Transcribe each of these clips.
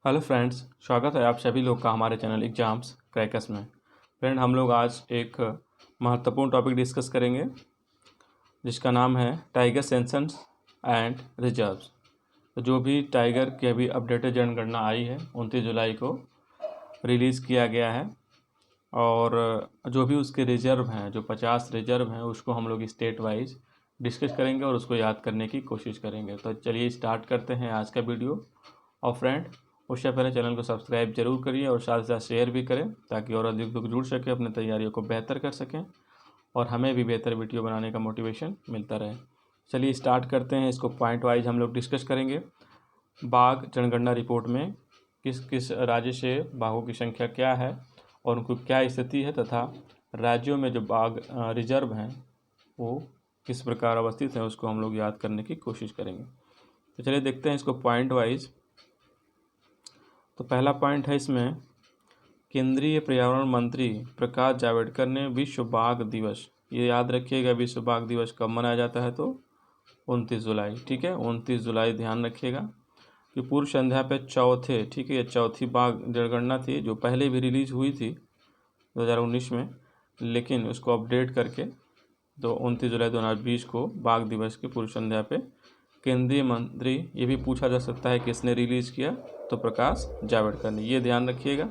Hello friends, स्वागत है आप सभी लोग का हमारे चैनल एग्जाम्स क्रैकर्स में। फ्रेंड, हम लोग आज एक महत्वपूर्ण टॉपिक डिस्कस करेंगे जिसका नाम है टाइगर सेंसस एंड रिजर्व्स। तो जो भी टाइगर की अभी अपडेटेड जनगणना आई है 29 जुलाई को रिलीज़ किया गया है, और जो भी उसके रिजर्व हैं, जो 50 रिजर्व हैं, उसको हम लोग स्टेट वाइज डिस्कस करेंगे और उसको याद करने की कोशिश करेंगे। तो चलिए स्टार्ट करते हैं आज का वीडियो। और फ्रेंड, उससे पहले चैनल को सब्सक्राइब जरूर करिए और साथ ही साथ शेयर भी करें ताकि और अधिक लोग जुड़ सके, अपनी तैयारियों को बेहतर कर सकें और हमें भी बेहतर वीडियो बनाने का मोटिवेशन मिलता रहे। चलिए स्टार्ट करते हैं। इसको पॉइंट वाइज हम लोग डिस्कस करेंगे। बाघ जनगणना रिपोर्ट में किस किस राज्य से बाघों की संख्या क्या है और उनको क्या स्थिति है, तथा राज्यों में जो बाघ रिजर्व हैं वो किस प्रकार अवस्थित हैं, उसको हम लोग याद करने की कोशिश करेंगे। तो चलिए देखते हैं इसको पॉइंट वाइज। तो पहला पॉइंट है इसमें, केंद्रीय पर्यावरण मंत्री प्रकाश जावड़ेकर ने विश्व बाघ दिवस, ये याद रखिएगा, विश्व बाघ दिवस कब मनाया जाता है तो 29 जुलाई। ठीक है, 29 जुलाई ध्यान रखिएगा कि पूर्व संध्या पे चौथे, ठीक है, ये चौथी बाघ जनगणना थी जो पहले भी रिलीज हुई थी 2019 में, लेकिन उसको अपडेट करके तो 29 जुलाई 2020 को बाघ दिवस की पूर्व संध्या पे केंद्रीय मंत्री, ये भी पूछा जा सकता है किसने रिलीज़ किया, तो प्रकाश जावड़ेकर ने। ये ध्यान रखिएगा,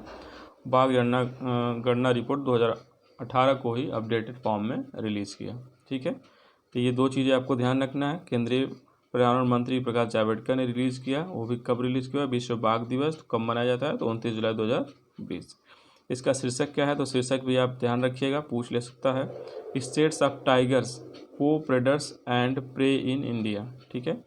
बाघ गणना रिपोर्ट 2018 को ही अपडेटेड फॉर्म में रिलीज़ किया। ठीक है, तो ये दो चीज़ें आपको ध्यान रखना है। केंद्रीय पर्यावरण मंत्री प्रकाश जावड़ेकर ने रिलीज़ किया, वो भी कब रिलीज़ किया, विश्व बाघ दिवस कब मनाया जाता है तो 29 जुलाई 2020। इसका शीर्षक क्या है, तो शीर्षक भी आप ध्यान रखिएगा, पूछ ले सकता है, status of tigers co-predators and prey in India. ठीक है,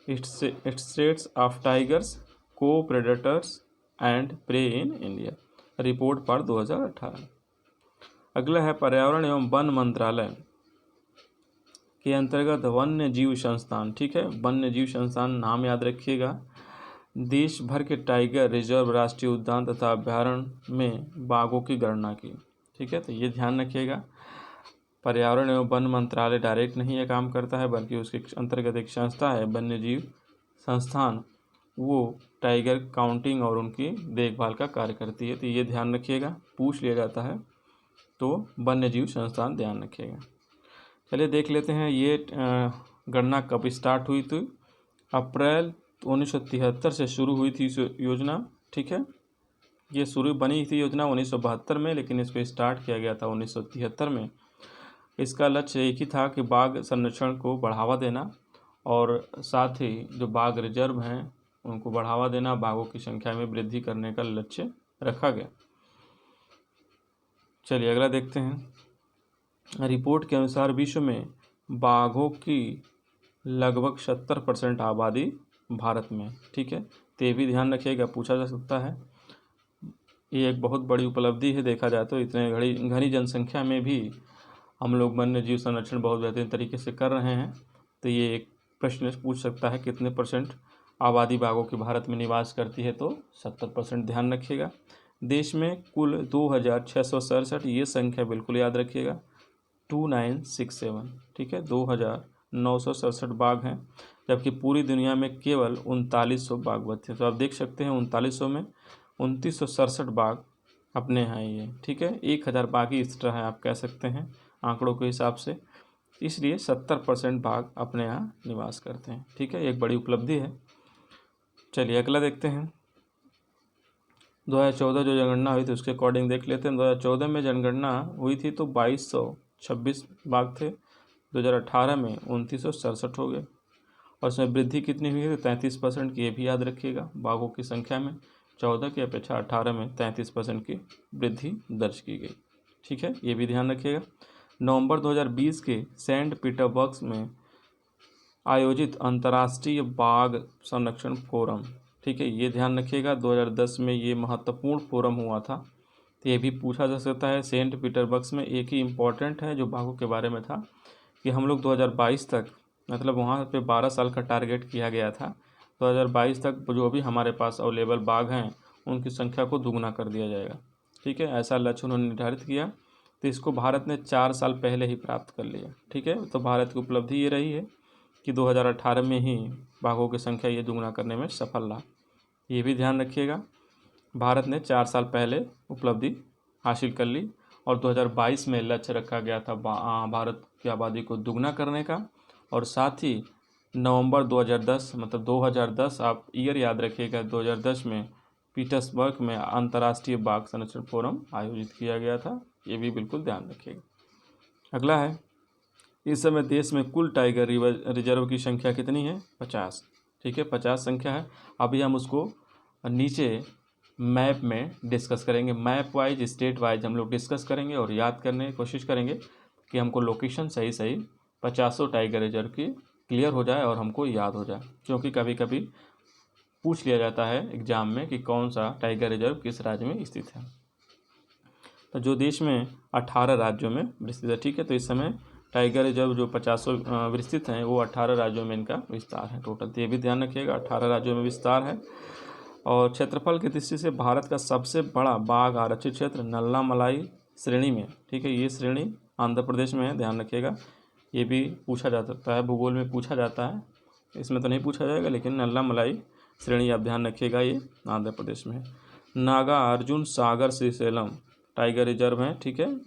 status of tigers co-predators and prey in India, report पर 2018। अगला है पर्यावरण एवं वन मंत्रालय के अंतर्गत वन्य जीव संस्थान। ठीक है, वन्य जीव संस्थान नाम याद रखिएगा। देश भर के टाइगर रिजर्व, राष्ट्रीय उद्यान तथा अभ्यारण्य में बाघों की गणना की। ठीक है, तो ये ध्यान रखिएगा, पर्यावरण एवं वन मंत्रालय डायरेक्ट नहीं ये काम करता है, बल्कि उसके अंतर्गत एक संस्था है वन्य जीव संस्थान, वो टाइगर काउंटिंग और उनकी देखभाल का कार्य करती है। तो ये ध्यान रखिएगा, पूछ लिया जाता है तो वन्य जीव संस्थान ध्यान रखिएगा। चलिए देख लेते हैं ये गणना कब स्टार्ट हुई थी। अप्रैल 1973 से शुरू हुई थी इस योजना। ठीक है, ये शुरू बनी थी योजना 1972 में, लेकिन इसको स्टार्ट किया गया था 1973 में। इसका लक्ष्य एक ही था कि बाघ संरक्षण को बढ़ावा देना और साथ ही जो बाघ रिजर्व हैं उनको बढ़ावा देना, बाघों की संख्या में वृद्धि करने का लक्ष्य रखा गया। चलिए अगला देखते हैं। रिपोर्ट के अनुसार विश्व में बाघों की लगभग 70% आबादी भारत में। ठीक है, तो ये भी ध्यान रखिएगा, पूछा जा सकता है। ये एक बहुत बड़ी उपलब्धि है, देखा जाए तो इतने घनी जनसंख्या में भी हम लोग वन्य जीव संरक्षण बहुत बेहतरीन तरीके से कर रहे हैं। तो ये एक प्रश्न पूछ सकता है कितने परसेंट आबादी बाघों की भारत में निवास करती है, तो 70% ध्यान रखिएगा। देश में कुल 2667, ये संख्या बिल्कुल याद रखिएगा, 2967। ठीक है, 2967 बाघ हैं, जबकि पूरी दुनिया में केवल 3900 बाघ बचे। तो आप देख सकते हैं 3900 में 2967 बाघ अपने हैं ये। ठीक है, 1000 बाघ ही एक्स्ट्रा है, आप कह सकते हैं आंकड़ों के हिसाब से, इसलिए 70% बाघ अपने यहाँ निवास करते हैं। ठीक है, एक बड़ी उपलब्धि है। चलिए अगला देखते हैं। 2014 जो जनगणना हुई थी उसके अकॉर्डिंग देख लेते हैं। 2014 में जनगणना हुई थी तो 2226 बाघ थे, 2018 में 2967 हो गए, और उसमें वृद्धि कितनी हुई है, 33% की, ये भी याद रखिएगा। बाघों की संख्या में 14 की अपेक्षा 18 में 33% की वृद्धि दर्ज की गई। ठीक है, ये भी ध्यान रखिएगा। नवंबर 2020 के सेंट पीटर्सबर्ग में आयोजित अंतर्राष्ट्रीय बाघ संरक्षण फोरम। ठीक है, ये ध्यान रखिएगा, 2010 में ये महत्वपूर्ण फोरम हुआ था। तो ये भी पूछा जा सकता है। सेंट पीटर्सबर्ग में एक ही इम्पॉर्टेंट है जो बाघों के बारे में था कि हम लोग 2022 तक, मतलब वहाँ पे 12 साल का टारगेट किया गया था, 2022 तक जो भी हमारे पास अवेलेबल बाघ हैं उनकी संख्या को दुगना कर दिया जाएगा। ठीक है, ऐसा लक्ष्य उन्होंने निर्धारित किया, तो इसको भारत ने 4 साल पहले ही प्राप्त कर लिया। ठीक है, तो भारत की उपलब्धि ये रही है कि 2018 में ही बाघों की संख्या ये दुगना करने में सफल रहा। ये भी ध्यान रखिएगा। भारत ने 4 साल पहले उपलब्धि हासिल कर ली और 2022 में लक्ष्य रखा गया था भारत की आबादी को दुगना करने का। और साथ ही नवंबर 2010 मतलब 2010 आप ईयर याद रखिएगा, 2010 में पीटर्सबर्ग में अंतर्राष्ट्रीय बाघ संरक्षण फोरम आयोजित किया गया था। ये भी बिल्कुल ध्यान रखिएगा। अगला है, इस समय देश में कुल टाइगर रिजर्व की संख्या कितनी है? 50। ठीक है, 50 संख्या है। अभी हम उसको नीचे मैप में डिस्कस करेंगे, मैप वाइज स्टेट वाइज हम लोग डिस्कस करेंगे और याद करने की कोशिश करेंगे कि हमको लोकेशन सही सही 50 टाइगर रिजर्व की क्लियर हो जाए और हमको याद हो जाए, क्योंकि कभी कभी पूछ लिया जाता है एग्जाम में कि कौन सा टाइगर रिजर्व किस राज्य में स्थित है। तो जो देश में 18 राज्यों में विस्तृत है। ठीक है, तो इस समय टाइगर रिजर्व जो 50 विस्तृत हैं वो 18 राज्यों में इनका विस्तार है टोटल। तो ये भी ध्यान रखिएगा, 18 राज्यों में विस्तार है। और क्षेत्रफल की दृष्टि से भारत का सबसे बड़ा बाघ आरक्षित क्षेत्र नल्लामलाई श्रेणी में। ठीक है, ये श्रेणी आंध्र प्रदेश में है, ध्यान रखिएगा। ये भी पूछा जा सकता है, भूगोल में पूछा जाता है, इसमें तो नहीं पूछा जाएगा, लेकिन नल्लामलाई श्रेणी आप ध्यान रखिएगा, ये आंध्र प्रदेश में है। नागा अर्जुन सागर श्रीशैलम टाइगर रिजर्व है। ठीक है,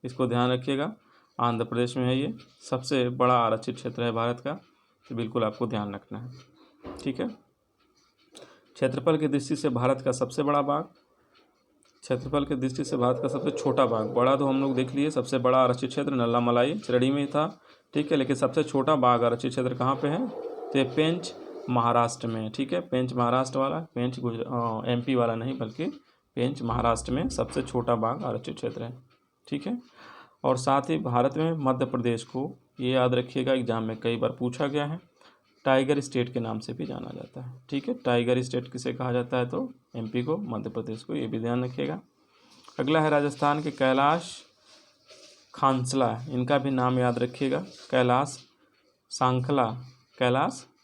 इसको ध्यान रखिएगा, आंध्र प्रदेश में है। ये सबसे बड़ा आरक्षित क्षेत्र है भारत का, तो बिल्कुल आपको ध्यान रखना है। ठीक है, क्षेत्रफल की दृष्टि से भारत का सबसे बड़ा बाघ, क्षेत्रफल की दृष्टि से भारत का सबसे छोटा बाघ। बड़ा तो हम लोग देख लिए, सबसे बड़ा आरक्षित क्षेत्र नल्लामलाई श्रेणी में था। ठीक है, लेकिन सबसे छोटा बाघ आरक्षित क्षेत्र कहाँ पे है? तो ये पेंच महाराष्ट्र में। ठीक है, पेंच महाराष्ट्र वाला, पेंच MP वाला नहीं, बल्कि पेंच महाराष्ट्र में सबसे छोटा बाघ आरक्षित क्षेत्र है। ठीक है, और साथ ही भारत में मध्य प्रदेश को, ये याद रखिएगा, एग्जाम में कई बार पूछा गया है, टाइगर स्टेट के नाम से भी जाना जाता है। ठीक है, टाइगर स्टेट किसे कहा जाता है? तो MP को, मध्य प्रदेश को, ये भी ध्यान रखिएगा। अगला है राजस्थान के कैलाश खांसला, इनका भी नाम याद रखिएगा, कैलाश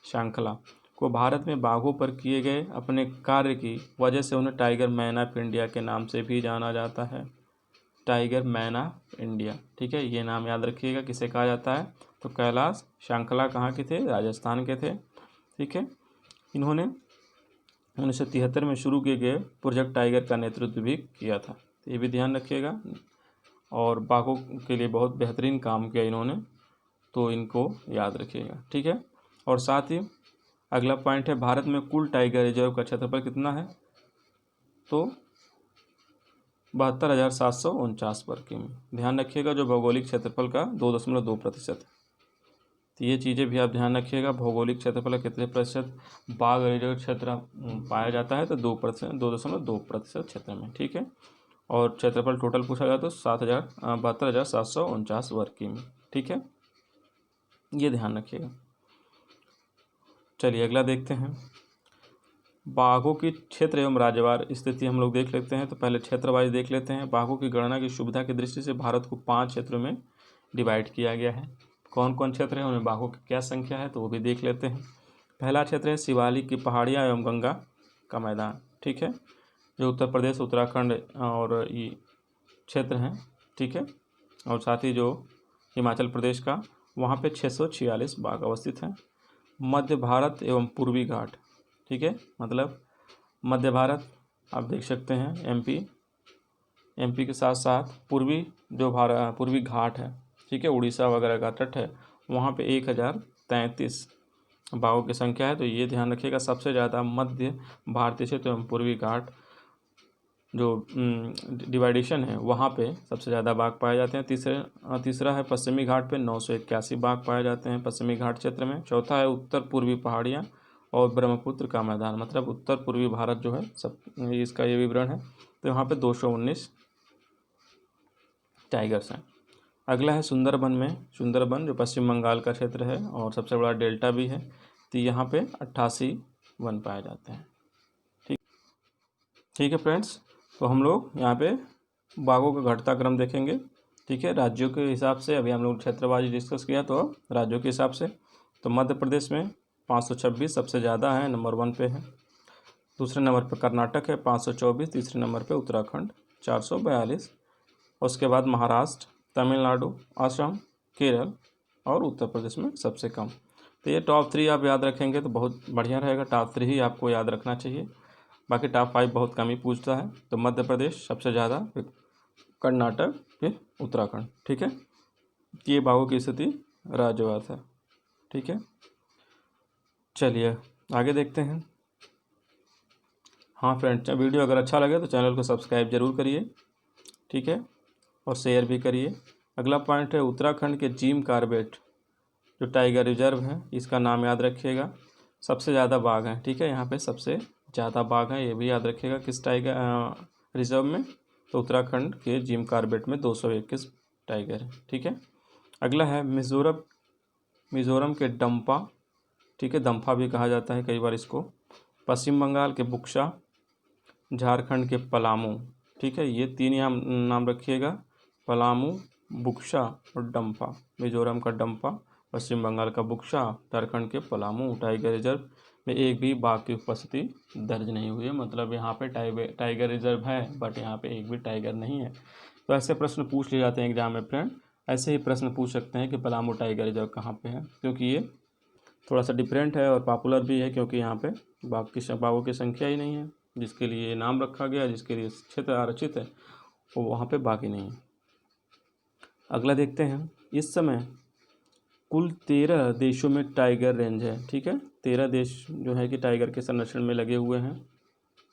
सांखला को भारत में बाघों पर किए गए अपने कार्य की वजह से उन्हें टाइगर मैन ऑफ इंडिया के नाम से भी जाना जाता है। Tiger man of India. ठीक है, ये नाम याद रखिएगा, किसे कहा जाता है? तो कैलाश सांखला कहाँ के थे? राजस्थान के थे। ठीक है, इन्होंने 1973 में शुरू किए गए प्रोजेक्ट टाइगर का नेतृत्व भी किया था, तो ये भी ध्यान रखिएगा। और बाघों के लिए बहुत बेहतरीन काम किया इन्होंने, तो इनको याद रखिएगा। ठीक है, और साथ ही अगला पॉइंट है, भारत में कुल टाइगर रिजर्व का क्षेत्रफल कितना है? तो 72,749 वर्ग किमी। ध्यान रखिएगा, जो भौगोलिक क्षेत्रफल का 2.2% है। तो ये चीज़ें भी आप ध्यान रखिएगा, भौगोलिक क्षेत्रफल कितने प्रतिशत बाघ रिजर्व क्षेत्र पाया जाता है? तो 2.2% क्षेत्र में। ठीक है, और क्षेत्रफल टोटल पूछा जाए तो 72,749 वर्ग किमी। ठीक है, ये ध्यान रखिएगा। चलिए अगला देखते हैं, बाघों की क्षेत्र एवं राज्यवार स्थिति हम लोग देख लेते हैं। तो पहले क्षेत्र वाइज देख लेते हैं। बाघों की गणना की सुविधा की दृष्टि से भारत को 5 क्षेत्रों में डिवाइड किया गया है। कौन कौन क्षेत्र है, उनमें बाघों की क्या संख्या है, तो वो भी देख लेते हैं। पहला क्षेत्र है शिवालिक की पहाड़ियाँ एवं गंगा का मैदान। ठीक है, जो उत्तर प्रदेश, उत्तराखंड और ये क्षेत्र हैं। ठीक है, और साथ ही जो हिमाचल प्रदेश का, वहाँ पे 646 बाघ अवस्थित हैं। मध्य भारत एवं पूर्वी घाट। ठीक है, मतलब मध्य भारत आप देख सकते हैं, MP के साथ साथ पूर्वी जो पूर्वी घाट है, ठीक है, उड़ीसा वगैरह का तट है, वहाँ पे 1033 बाघों की संख्या है। तो ये ध्यान रखिएगा, सबसे ज़्यादा मध्य भारतीय क्षेत्र एवं पूर्वी घाट जो डिवाइडेशन है, वहाँ पे सबसे ज़्यादा बाघ पाए जाते हैं। तीसरा है पश्चिमी घाट पे 981 बाघ पाए जाते हैं पश्चिमी घाट क्षेत्र में। चौथा है उत्तर पूर्वी पहाड़ियाँ और ब्रह्मपुत्र का मैदान, मतलब उत्तर पूर्वी भारत जो है सब, इसका ये विवरण है। तो यहाँ पे 219 टाइगर्स हैं। अगला है सुंदरबन में, सुंदरबन जो पश्चिम बंगाल का क्षेत्र है और सबसे बड़ा डेल्टा भी है, तो यहाँ पे 88 वन पाए जाते हैं। ठीक है फ्रेंड्स, तो हम लोग यहाँ पे बाघों का घटता क्रम देखेंगे। ठीक है, राज्यों के हिसाब से, अभी हम लोग क्षेत्रवाजी डिस्कस किया, तो राज्यों के हिसाब से तो मध्य प्रदेश में 526 सबसे ज़्यादा है, नंबर 1 पे है। दूसरे नंबर पे कर्नाटक है 524, तीसरे नंबर पे उत्तराखंड 442, उसके बाद महाराष्ट्र, तमिलनाडु, असम, केरल और उत्तर प्रदेश में सबसे कम। तो ये टॉप 3 आप याद रखेंगे तो बहुत बढ़िया रहेगा। टॉप 3 ही आपको याद रखना चाहिए, बाकी टॉप 5 बहुत कम ही पूछता है। तो मध्य प्रदेश सबसे ज़्यादा, फिर कर्नाटक, फिर उत्तराखंड। ठीक है, ये बाघों की स्थिति राज्यवार है। ठीक है, चलिए आगे देखते हैं। हाँ फ्रेंड्स, वीडियो अगर अच्छा लगे तो चैनल को सब्सक्राइब जरूर करिए। ठीक है, और शेयर भी करिए। अगला पॉइंट है उत्तराखंड के जिम कॉर्बेट जो टाइगर रिजर्व है, इसका नाम याद रखिएगा। सबसे ज़्यादा बाघ हैं। ठीक है, यहाँ पे सबसे ज़्यादा बाघ हैं, ये भी याद रखिएगा किस टाइगर रिजर्व में। तो उत्तराखंड के जिम कॉर्बेट में 221 टाइगर है। ठीक है, अगला है मिज़ोरम के डंपा। ठीक है, दम्फा भी कहा जाता है कई बार इसको। पश्चिम बंगाल के बुक्सा, झारखंड के पलामू। ठीक है, ये 3 यहाँ नाम रखिएगा, पलामू, बुक्सा और डंपा। मिजोरम का डंपा, पश्चिम बंगाल का बुक्सा, झारखंड के पलामू टाइगर रिजर्व में एक भी बाघ की उपस्थिति दर्ज नहीं हुई है। मतलब यहाँ पे टाइगर रिजर्व है बट यहाँ पे एक भी टाइगर नहीं है। तो ऐसे प्रश्न पूछ लिए जाते हैं एग्जाम में फ्रेंड। ऐसे ही प्रश्न पूछ सकते हैं कि पलामू टाइगर रिजर्व कहाँ पे है, क्योंकि ये थोड़ा सा डिफरेंट है और पॉपुलर भी है, क्योंकि यहाँ पे बाघों की संख्या ही नहीं है। जिसके लिए नाम रखा गया, जिसके लिए क्षेत्र आरक्षित है, वो वहाँ पे बाकी नहीं है। अगला देखते हैं। इस समय कुल 13 देशों में टाइगर रेंज है। ठीक है, 13 देश जो है कि टाइगर के संरक्षण में लगे हुए हैं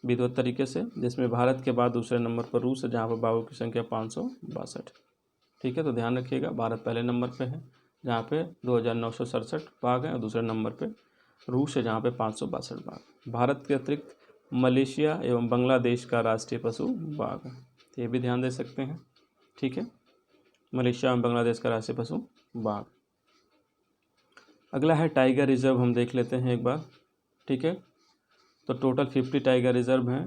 विधिवत तरीके से, जिसमें भारत के बाद दूसरे नंबर पर रूस है, जहाँ पर बाघों की संख्या 562। ठीक है, तो ध्यान रखिएगा, भारत पहले नंबर पे है जहाँ पे 2967 बाघ हैं, और दूसरे नंबर पे रूस है जहाँ पे 562 बाघ। भारत के अतिरिक्त मलेशिया एवं बांग्लादेश का राष्ट्रीय पशु बाघ है, तो ये भी ध्यान दे सकते हैं। ठीक है, मलेशिया एवं बांग्लादेश का राष्ट्रीय पशु बाघ। अगला है टाइगर रिजर्व, हम देख लेते हैं एक बार। ठीक है, तो टोटल 50 टाइगर रिजर्व हैं।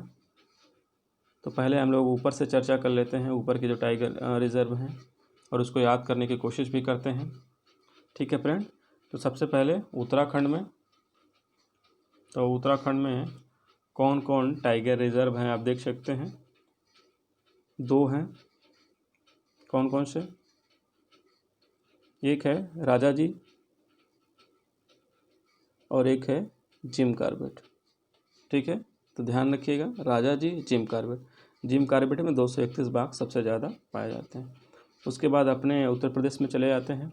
तो पहले हम लोग ऊपर से चर्चा कर लेते हैं, ऊपर के जो टाइगर रिजर्व हैं, और उसको याद करने की कोशिश भी करते हैं। ठीक है फ्रेंड, तो सबसे पहले उत्तराखंड में, तो उत्तराखंड में कौन कौन टाइगर रिजर्व हैं आप देख सकते हैं। 2 हैं, कौन कौन से? एक है राजा जी और एक है जिम कॉर्बेट। ठीक है, तो ध्यान रखिएगा, राजा जी, जिम कॉर्बेट। जिम कॉर्बेट में 231 बाघ सबसे ज़्यादा पाए जाते हैं। उसके बाद अपने उत्तर प्रदेश में चले जाते हैं।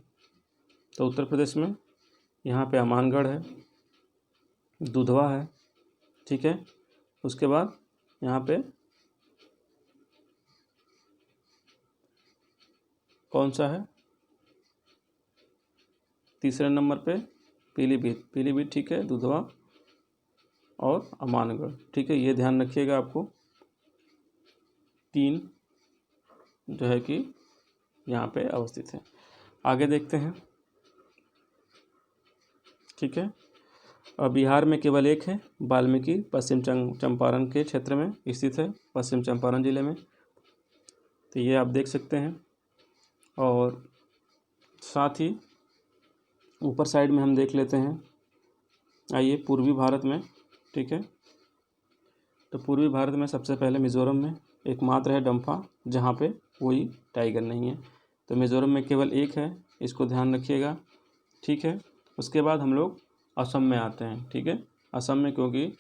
तो उत्तर प्रदेश में यहाँ पे अमानगढ़ है, दुधवा है। ठीक है, उसके बाद यहाँ पे कौन सा है तीसरे नंबर पे? पीलीभीत। ठीक है, दुधवा और अमानगढ़। ठीक है, ये ध्यान रखिएगा, आपको 3 जो है कि यहाँ पे अवस्थित है। आगे देखते हैं। ठीक है, और बिहार में केवल एक है, वाल्मीकि, पश्चिम चंपारण के क्षेत्र में स्थित है, पश्चिम चंपारण जिले में। तो ये आप देख सकते हैं। और साथ ही ऊपर साइड में हम देख लेते हैं, आइए पूर्वी भारत में। ठीक है, तो पूर्वी भारत में सबसे पहले मिज़ोरम में एकमात्र है डंफा, जहाँ पे कोई टाइगर नहीं है। तो मिज़ोरम में केवल एक है, इसको ध्यान रखिएगा। ठीक है, उसके बाद हम लोग असम में आते हैं। ठीक है, असम में, क्योंकि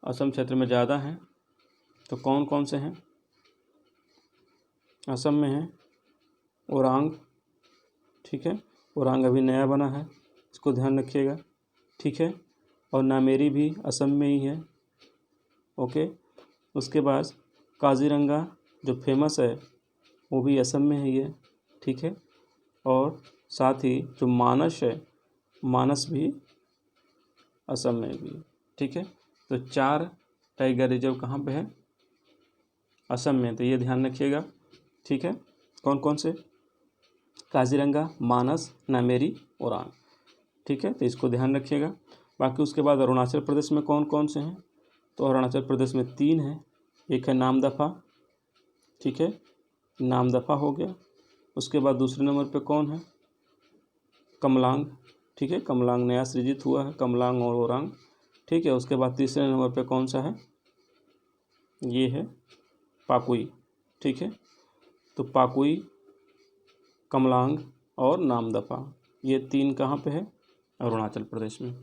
असम क्षेत्र में ज़्यादा हैं, तो कौन कौन से हैं? असम में है ओरांग। ठीक है, ओरांग अभी नया बना है, इसको ध्यान रखिएगा। ठीक है, और नामेरी भी असम में ही है। ओके, उसके बाद काजीरंगा जो फेमस है वो भी असम में ही है। ठीक है, और साथ ही जो मानस है, मानस भी असम में भी है। ठीक है, तो 4 टाइगर रिजर्व कहाँ पे है? असम में। तो ये ध्यान रखिएगा। ठीक है, कौन कौन से? काजीरंगा, मानस, नामेरी, ओरांग। ठीक है, तो इसको ध्यान रखिएगा। बाकी उसके बाद अरुणाचल प्रदेश में कौन कौन से हैं? तो अरुणाचल प्रदेश में 3 हैं, एक है नामदफा। ठीक है, नामदफा हो गया। उसके बाद दूसरे नंबर पे कौन है? कमलांग। ठीक है, कमलांग नया सृजित हुआ है, कमलांग और ओरांग। ठीक है, उसके बाद तीसरे नंबर पे कौन सा है? ये है पाकुई। ठीक है, तो पाकुई, कमलांग और नामदफा, ये 3 कहाँ पे है? अरुणाचल प्रदेश में।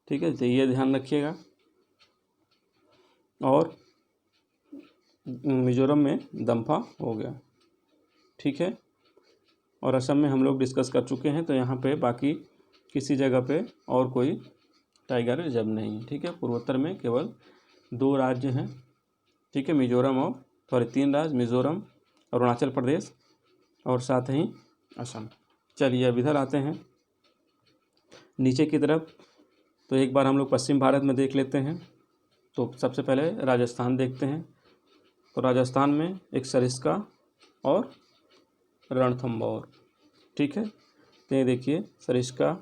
ठीक है, तो ये ध्यान रखिएगा। और मिजोरम में दम्फा हो गया। ठीक है, और असम में हम लोग डिस्कस कर चुके हैं, तो यहाँ पे बाकी किसी जगह पे और कोई टाइगर रिजर्व नहीं है। ठीक है, पूर्वोत्तर में केवल 2 राज्य हैं। ठीक है, मिजोरम और 3 राज्य, मिजोरम, अरुणाचल प्रदेश और साथ ही असम। चलिए अब इधर आते हैं नीचे की तरफ। तो एक बार हम लोग पश्चिम भारत में देख लेते हैं। तो सबसे पहले राजस्थान देखते हैं। तो राजस्थान में एक सरिस्का और रणथंभौर। ठीक है, तो ये देखिए सरिस्का,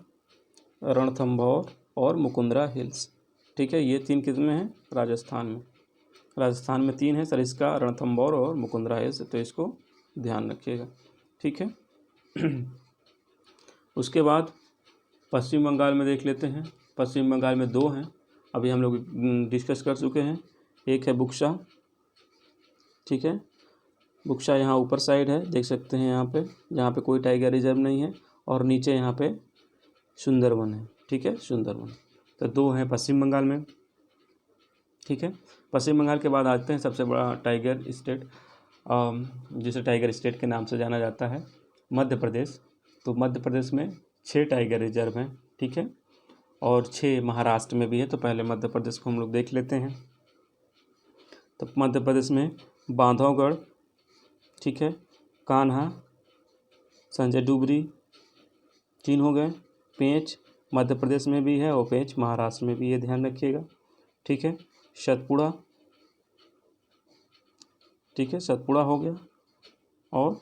रणथंभौर और मुकुंदरा हिल्स। ठीक है, ये 3 किस्में हैं राजस्थान में। राजस्थान में 3 है, सरिस्का, रणथंभौर और मुकुंदरा हिल्स, तो इसको ध्यान रखिएगा। ठीक है उसके बाद पश्चिम बंगाल में देख लेते हैं। पश्चिम बंगाल में 2 हैं, अभी हम लोग डिस्कस कर चुके हैं। एक है बुक्सा। ठीक है, बुक्सा यहाँ ऊपर साइड है, देख सकते हैं यहाँ पे कोई टाइगर रिजर्व नहीं है, और नीचे यहाँ पे सुंदरवन है। ठीक है, सुंदरवन। तो 2 हैं पश्चिम बंगाल में। ठीक है, पश्चिम बंगाल के बाद आते हैं सबसे बड़ा टाइगर स्टेट, जिसे टाइगर स्टेट के नाम से जाना जाता है, मध्य प्रदेश। तो मध्य प्रदेश में 6 टाइगर रिजर्व हैं। ठीक है, और 6 महाराष्ट्र में भी है। तो पहले मध्य प्रदेश को हम लोग देख लेते हैं। तो मध्य प्रदेश में बांधवगढ़, ठीक है, कान्हा, संजय डुबरी, 3 हो गए। पेंच मध्य प्रदेश में भी है और पेंच महाराष्ट्र में भी है, ध्यान रखिएगा। ठीक है, सतपुड़ा, ठीक है, सतपुड़ा हो गया। और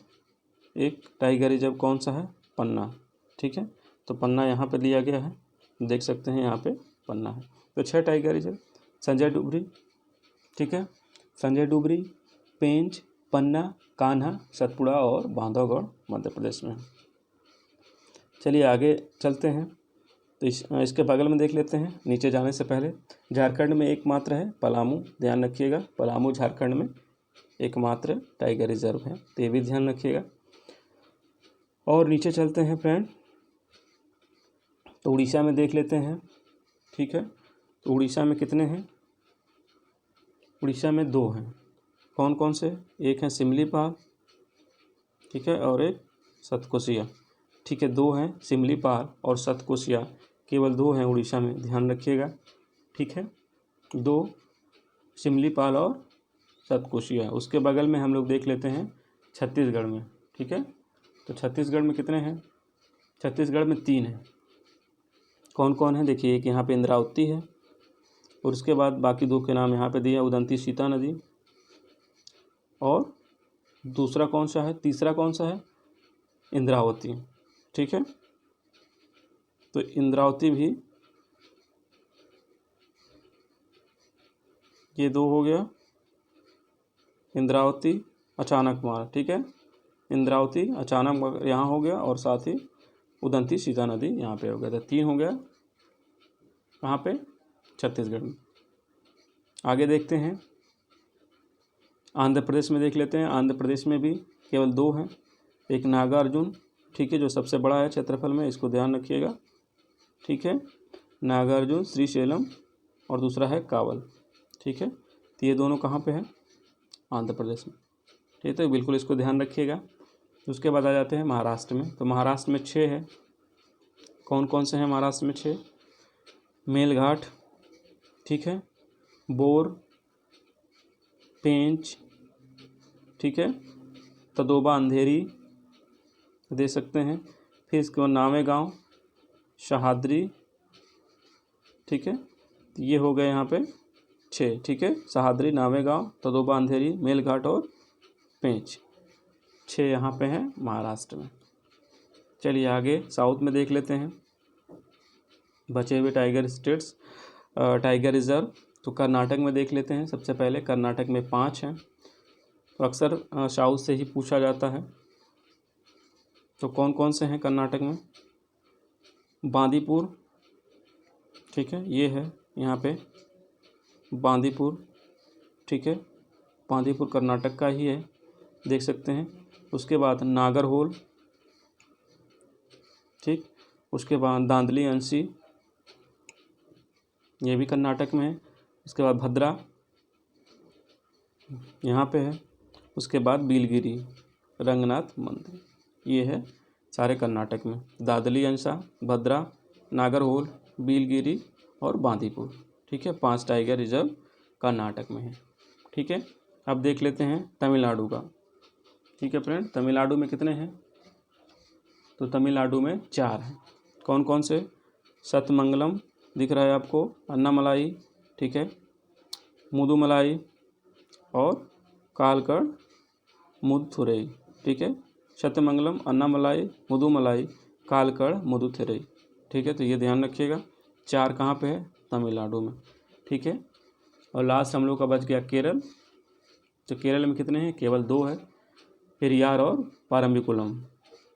एक टाइगर रिजर्व कौन सा है, पन्ना। ठीक है, तो पन्ना यहाँ पे लिया गया है, देख सकते हैं यहाँ पे पन्ना है। तो 6 टाइगर रिजर्व, संजय डुबरी, ठीक है, संजय डुबरी, पेंच, पन्ना, कान्हा, सतपुड़ा और बांधवगढ़ मध्य प्रदेश में। चलिए आगे चलते हैं। तो इसके बगल में देख लेते हैं, नीचे जाने से पहले झारखंड में एकमात्र है पलामू, ध्यान रखिएगा। पलामू झारखंड में एकमात्र टाइगर रिजर्व है, तो ये भी ध्यान रखिएगा। और नीचे चलते हैं फ्रेंड, तो उड़ीसा में देख लेते हैं। ठीक है, तो उड़ीसा में कितने हैं, उड़ीसा में 2 हैं। कौन कौन से, एक है सिमलीपाल, ठीक है, और एक सतकोशिया। ठीक है, 2 हैं सिमलीपाल और सतकोशिया, केवल 2 हैं उड़ीसा में, ध्यान रखिएगा। ठीक है, 2 सिमलीपाल और सतकोशिया। उसके बगल में हम लोग देख लेते हैं छत्तीसगढ़ में। ठीक है, तो छत्तीसगढ़ में कितने हैं, छत्तीसगढ़ में 3 हैं। कौन कौन है देखिए, एक यहाँ पे इंद्रावती है, और उसके बाद बाकी 2 के नाम यहाँ पे दिए, उदंती सीता नदी, और दूसरा कौन सा है, तीसरा कौन सा है, इंद्रावती। ठीक है, तो इंद्रावती भी, ये 2 हो गया, इंद्रावती, अचानक मार। ठीक है, इंद्रावती, अचानक यहाँ हो गया, और साथ ही उदंती सीता नदी यहाँ पे हो गया। तो 3 हो गया कहाँ पे, छत्तीसगढ़ में। आगे देखते हैं, आंध्र प्रदेश में देख लेते हैं। आंध्र प्रदेश में भी केवल 2 हैं, एक नागार्जुन, ठीक है, जो सबसे बड़ा है क्षेत्रफल में, इसको ध्यान रखिएगा। ठीक है, नागार्जुन, श्रीशैलम, और दूसरा है कावल। ठीक है, तो ये दोनों कहाँ पे है, आंध्र प्रदेश में। ठीक है, तो बिल्कुल इसको ध्यान रखिएगा। उसके बाद आ जाते हैं महाराष्ट्र में। तो महाराष्ट्र में 6 है। कौन कौन से हैं महाराष्ट्र में 6, मेलघाट, ठीक है, बोर, पेंच, ठीक है, तदोबा, अंधेरी दे सकते हैं। फिर इसके बाद नावेगांव, शहाद्री, ठीक है, तो ये हो गए यहाँ पे 6। ठीक है, शहाद्री, नावेगांव, तदोबा, अंधेरी, मेलघाट और पेंच, 6 यहाँ पे हैं महाराष्ट्र में। चलिए आगे साउथ में देख लेते हैं बचे हुए टाइगर स्टेट्स, टाइगर रिजर्व। तो कर्नाटक में देख लेते हैं। सबसे पहले कर्नाटक में 5 हैं। तो अक्सर साउथ से ही पूछा जाता है। तो कौन कौन से हैं कर्नाटक में, बांदीपुर, ठीक है, ये है यहाँ पे बांदीपुर, ठीक है, बांदीपुर कर्नाटक का ही है, देख सकते हैं। उसके बाद नागरहोल, ठीक, उसके बाद दांदली अंशी, ये भी कर्नाटक में है। उसके बाद भद्रा यहाँ पे है। उसके बाद बिलगिरी, रंगनाथ मंदिर, ये है सारे कर्नाटक में। दादली अंसा, भद्रा, नागरहोल, बिलगिरी और बांदीपुर। ठीक है, 5 टाइगर रिजर्व कर्नाटक में है। ठीक है, अब देख लेते हैं तमिलनाडु का। ठीक है फ्रेंड, तमिलनाडु में कितने हैं? तो तमिलनाडु में 4 हैं। कौन कौन से? सतमंगलम दिख रहा है आपको, अन्नामलाई, ठीक है, मुदुमलाई और कालकड़ मुदुथुरई। ठीक है, सतमंगलम, अन्नामलाई, मुदुमलाई, कालकड़ मुदुथुरई। ठीक है, तो ये ध्यान रखिएगा। 4 कहाँ पे है? तमिलनाडु में। ठीक है, और लास्ट हम लोग का बच गया केरल। तो केरल में कितने हैं? केवल 2 है, पेरियार और पारम्बिकुलम।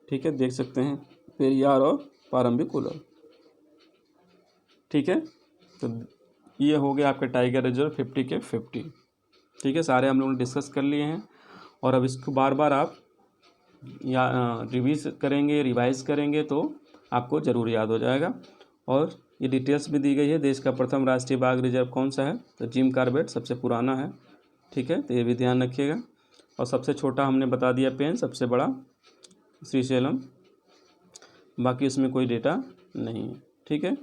ठीक है, देख सकते हैं, पेरियार और पारम्बिकुलम। ठीक है, तो ये हो गया आपके टाइगर रिजर्व 50 के 50। ठीक है, सारे हम लोग ने डिस्कस कर लिए हैं और अब इसको बार बार आप या रिवाइज़ करेंगे तो आपको ज़रूर याद हो जाएगा। और ये डिटेल्स भी दी गई है। देश का प्रथम राष्ट्रीय बाघ रिजर्व कौन सा है? तो जिम कॉर्बेट सबसे पुराना है। ठीक है, तो ये भी ध्यान रखिएगा। और सबसे छोटा हमने बता दिया पेंच, सबसे बड़ा श्रीशैलम। बाकी इसमें कोई डेटा नहीं है। ठीक है,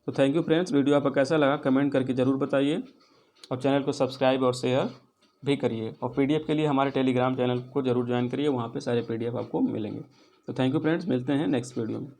तो थैंक यू फ्रेंड्स। वीडियो आपको कैसा लगा कमेंट करके ज़रूर बताइए और चैनल को सब्सक्राइब और शेयर भी करिए। और पीडीएफ के लिए हमारे टेलीग्राम चैनल को जरूर ज्वाइन करिए, वहाँ पे सारे पीडीएफ आपको मिलेंगे। तो थैंक यू फ्रेंड्स, मिलते हैं नेक्स्ट वीडियो में।